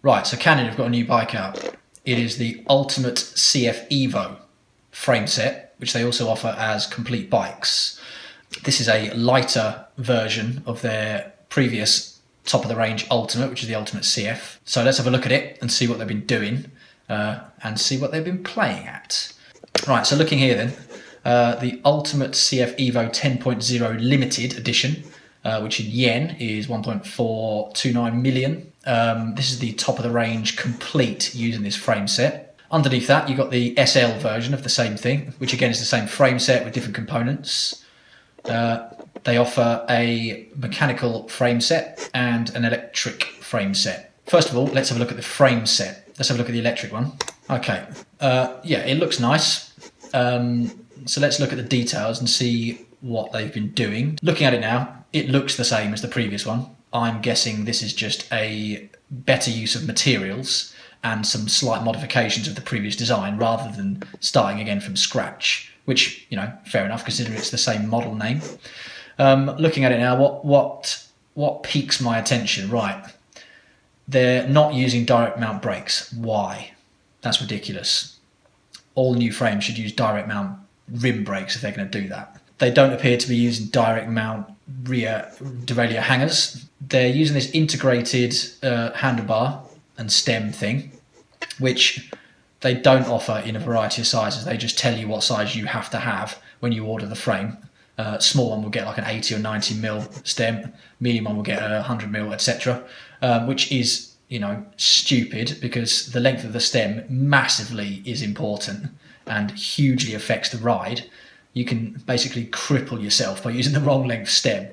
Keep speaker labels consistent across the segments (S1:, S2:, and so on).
S1: Right, so Canyon have got a new bike out. It is the Ultimate CF EVO frame set, which they also offer as complete bikes. This is a lighter version of their previous top of the range Ultimate, which is the Ultimate CF. So let's have a look at it and see what they've been doing and see what they've been playing at. Right, so looking here then, the Ultimate CF EVO 10.0 Limited Edition, which in yen is 1.429 million. This is the top of the range complete using this frame set. Underneath that, you've got the SL version of the same thing, which again is the same frame set with different components. They offer a mechanical frame set and an electric frame set. First of all, let's have a look at the frame set. Let's have a look at the electric one. Okay, yeah, it looks nice. So let's look at the details and see what they've been doing. Looking at it now, it looks the same as the previous one. I'm guessing this is just a better use of materials and some slight modifications of the previous design rather than starting again from scratch, which, you know, fair enough considering it's the same model name. Looking at it now, what piques my attention? Right, they're not using direct mount brakes. Why? That's ridiculous. All new frames should use direct mount rim brakes if they're going to do that. They don't appear to be using direct mount rear derailleur hangers. They're using this integrated handlebar and stem thing, which they don't offer in a variety of sizes. They just tell you what size you have to have when you order the frame. Small one will get like an 80 or 90 mil stem, medium one will get a 100 mil, etc. Which is, you know, stupid because the length of the stem massively is important and hugely affects the ride. You can basically cripple yourself by using the wrong length stem.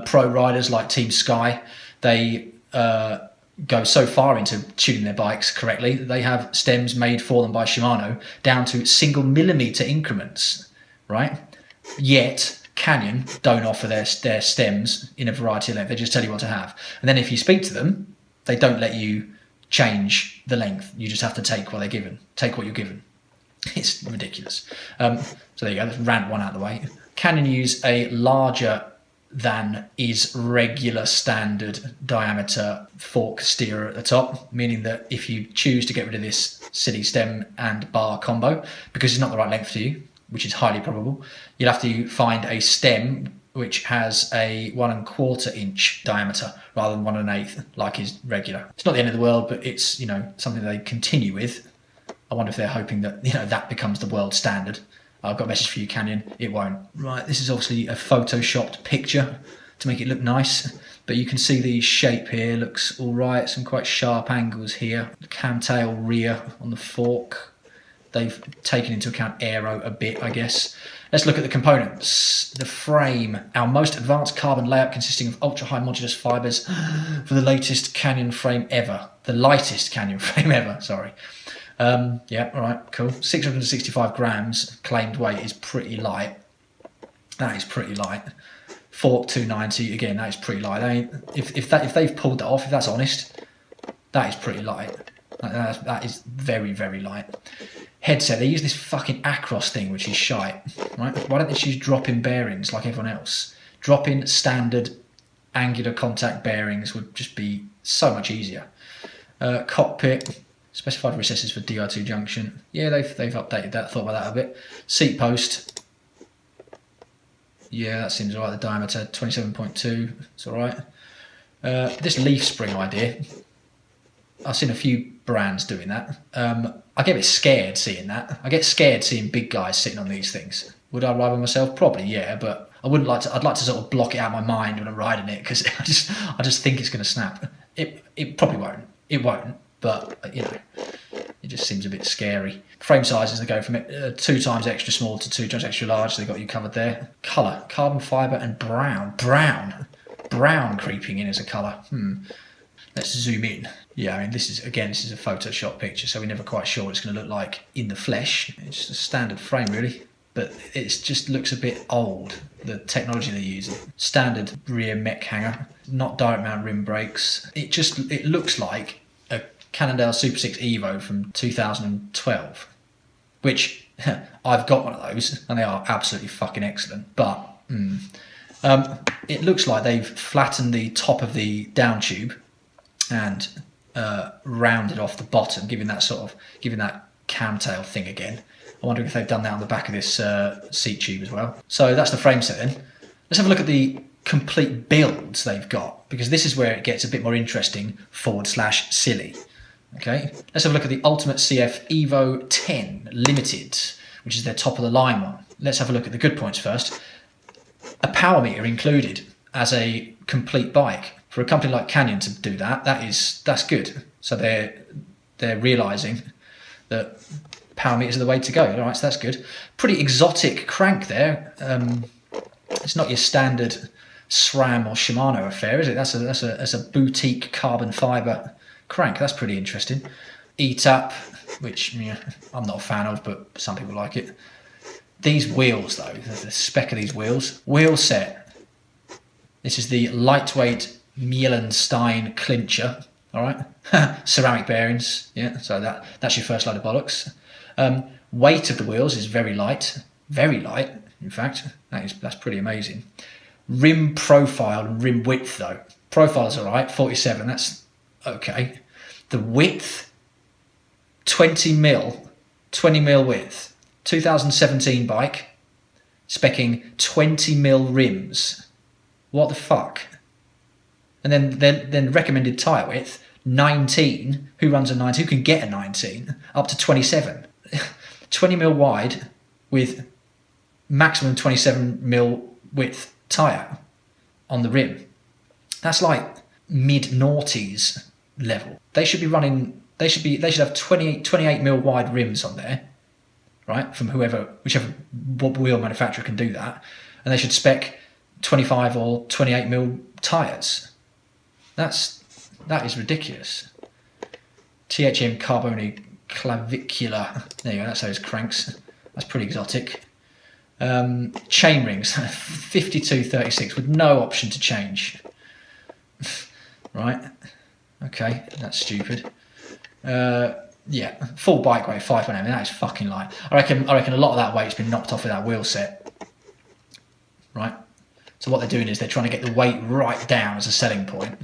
S1: Pro riders like Team Sky, they go so far into tuning their bikes correctly that they have stems made for them by Shimano down to single millimeter increments, right? Yet Canyon don't offer their stems in a variety of length. They just tell you what to have. And then if you speak to them, they don't let you change the length. You just have to take what they're given. Take what you're given. It's ridiculous. So there you go, let's rant one out of the way. Canyon use a larger than is regular standard diameter fork steerer at the top, meaning that if you choose to get rid of this silly stem and bar combo, because it's not the right length for you, which is highly probable, you'll have to find a stem which has a 1¼ inch diameter rather than 1/8 like is regular. It's not the end of the world, but it's, you know, something they continue with. I wonder if they're hoping that, you know, that becomes the world standard. I've got a message for you, Canyon. It won't. Right, this is obviously a photoshopped picture to make it look nice, but you can see the shape here looks all right. Some quite sharp angles here. The camtail rear on the fork. They've taken into account aero a bit, I guess. Let's look at the components. The frame, our most advanced carbon layout consisting of ultra-high modulus fibres for the latest Canyon frame ever. The lightest Canyon frame ever, sorry. Yeah, all right, cool. 665 grams claimed weight is pretty light. That is pretty light. Fork 290, again, that is pretty light. If they've pulled that off, if that's honest, that is pretty light. That is very, very light. Headset, they use this fucking Acros thing, which is shite, right? Why don't they choose drop-in bearings like everyone else? Drop-in standard angular contact bearings would just be so much easier. Cockpit, specified recesses for DR2 junction. Yeah, they've updated that, thought about that a bit. Seat post. Yeah, that seems alright. The diameter, 27.2, it's alright. This leaf spring idea, I've seen a few brands doing that. I get a bit scared seeing that. I get scared seeing big guys sitting on these things. Would I ride by myself? Probably, yeah, but I wouldn't like to. I'd like to sort of block it out of my mind when I'm riding it because I just think it's going to snap. It probably won't. It won't, but you know, it just seems a bit scary. Frame sizes, they go from 2 times extra small to 2 times extra large. So they got you covered there. Colour, carbon fibre and brown creeping in as a colour. Let's zoom in. Yeah, I mean, this is a Photoshop picture, so we're never quite sure what it's going to look like in the flesh. It's just a standard frame, really, but it just looks a bit old, the technology they're using. Standard rear mech hanger, not direct mount rim brakes. It looks like a Cannondale Super 6 Evo from 2012, which I've got one of those, and they are absolutely fucking excellent, but it looks like they've flattened the top of the down tube and rounded off the bottom, giving that camtail thing again. I'm wondering if they've done that on the back of this seat tube as well. So that's the frame set then. Let's have a look at the complete builds they've got, because this is where it gets a bit more interesting / silly. Okay, let's have a look at the Ultimate CF EVO 10 Limited, which is their top of the line one. Let's have a look at the good points first. A power meter included as a complete bike. For a company like Canyon to do that, that's good. So they're realising that power meters are the way to go. All right, so that's good. Pretty exotic crank there. It's not your standard SRAM or Shimano affair, is it? That's a boutique carbon fibre crank. That's pretty interesting. E-tap, which I'm not a fan of, but some people like it. These wheels though, the spec of these wheels. Wheel set. This is the lightweight Mielenstein clincher. All right, ceramic bearings. Yeah, so that's your first load of bollocks. Weight of the wheels is very light, in fact. That's pretty amazing. Rim profile and rim width though. Profile's all right, 47, that's okay. The width, 20 mil width. 2017 bike, specking 20 mil rims. What the fuck? And then recommended tyre width, 19. Who runs a 19? Who can get a 19? Up to 27. 20 mil wide with maximum 27 mil width tyre on the rim. That's like mid-noughties level. They should be running. They should have 28 mil wide rims on there, right? From whichever wheel manufacturer can do that, and they should spec 25 or 28 mil tyres. That is ridiculous. THM Carboni clavicular. There you go. That's those cranks. That's pretty exotic. Chain rings 5236 with no option to change. Right. Okay, that's stupid. Yeah, full bike weight 5.8. I mean, that is fucking light. I reckon a lot of that weight's been knocked off of that wheel set. Right. So what they're doing is they're trying to get the weight right down as a selling point,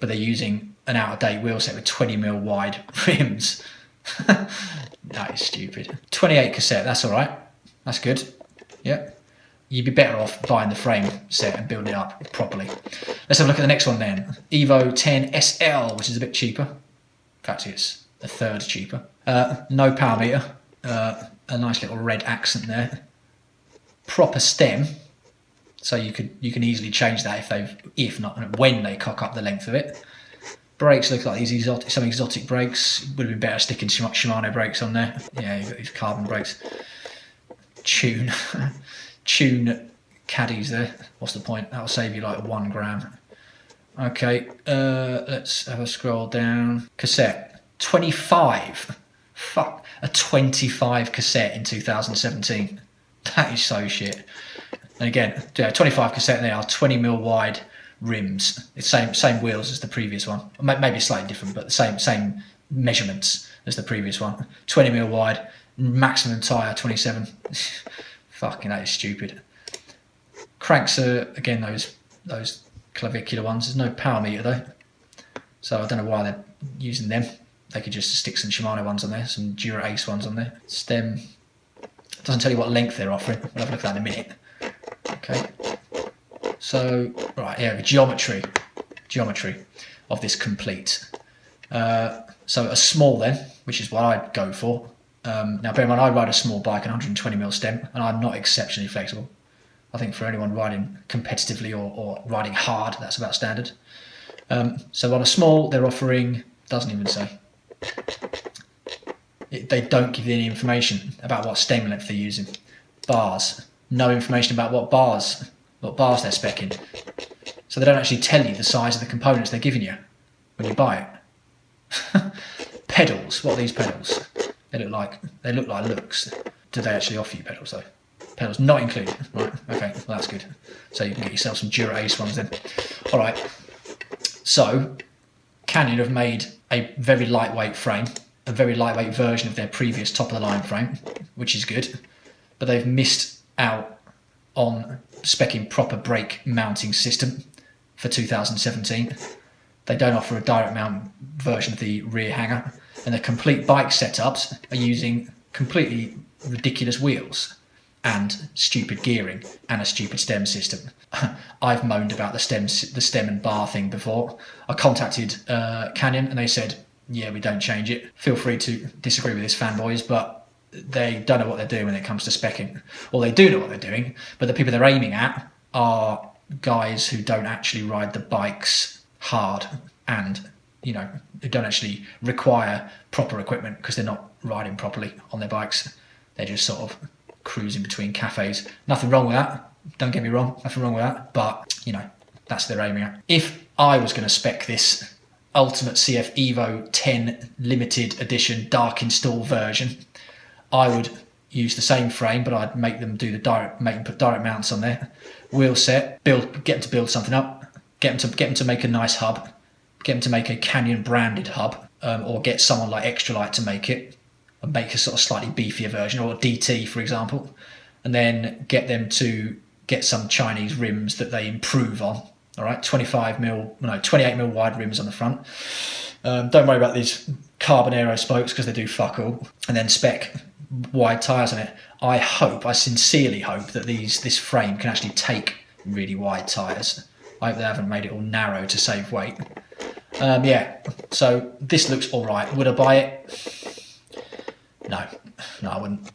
S1: but they're using an out-of-date wheel set with 20 mil wide rims. That is stupid. 28 cassette, that's all right. That's good. Yep. You'd be better off buying the frame set and building it up properly. Let's have a look at the next one then. EVO 10 SL, which is a bit cheaper. In fact, it's a third cheaper. No power meter. A nice little red accent there. Proper stem. So you can easily change that if not when they cock up the length of it. Brakes look like these some exotic brakes. Would have been better sticking Shimano brakes on there. Yeah, you've got these carbon brakes. Tune caddies there. What's the point? That'll save you like 1 gram. Okay, let's have a scroll down. Cassette 25. Fuck, a 25 cassette in 2017. That is so shit. And again, yeah, 25 cassette, and they are 20 mil wide rims. It's same wheels as the previous one. Maybe slightly different, but the same measurements as the previous one. 20 mil wide, maximum tyre 27. Fucking, that is stupid. Cranks are again those clavicular ones. There's no power meter though, so I don't know why they're using them. They could just stick some Shimano ones on there, some Dura Ace ones on there. Stem doesn't tell you what length they're offering. We'll have a look at that in a minute. Okay, so right, yeah, the geometry of this complete. So a small then, which is what I'd go for. Now bear in mind, I ride a small bike, an 120 mil stem, and I'm not exceptionally flexible. I think for anyone riding competitively or riding hard, that's about standard. So on a small, they're offering, doesn't even say. They don't give you any information about what stem length they're using. Bars, no information about what bars they're speccing. So they don't actually tell you the size of the components they're giving you when you buy it. Pedals, what are these pedals? They look like looks. Do they actually offer you pedals though? Pedals not included. Right, okay, well that's good. So you can get yourself some Dura Ace ones then. Alright, so Canyon have made a very lightweight frame, a very lightweight version of their previous top of the line frame, which is good, but they've missed out on speccing proper brake mounting system for 2017. They don't offer a direct mount version of the rear hanger, and the complete bike setups are using completely ridiculous wheels and stupid gearing and a stupid stem system. I've moaned about the stem and bar thing before. I contacted Canyon and they said, yeah, we don't change it. Feel free to disagree with this, fanboys, but they don't know what they're doing when it comes to speccing. Or they do know what they're doing, but the people they're aiming at are guys who don't actually ride the bikes hard and, you know, who don't actually require proper equipment because they're not riding properly on their bikes. They're just sort of cruising between cafes. Nothing wrong with that. Don't get me wrong, nothing wrong with that. But, you know, that's what they're aiming at. If I was going to spec this Ultimate CF EVO 10 limited edition dark install version, I would use the same frame, but I'd make them do put direct mounts on there. Wheel set, get them to build something up, get them to make a nice hub, get them to make a Canyon branded hub, or get someone like Extra Light to make it, and make a sort of slightly beefier version, or DT for example, and then get them to get some Chinese rims that they improve on. All right, 28mm wide rims on the front. Don't worry about these carbon aero spokes because they do fuck all. And then spec wide tyres on it. I sincerely hope that this frame can actually take really wide tyres. I hope they haven't made it all narrow to save weight. Yeah, so this looks all right. Would I buy it? No, I wouldn't.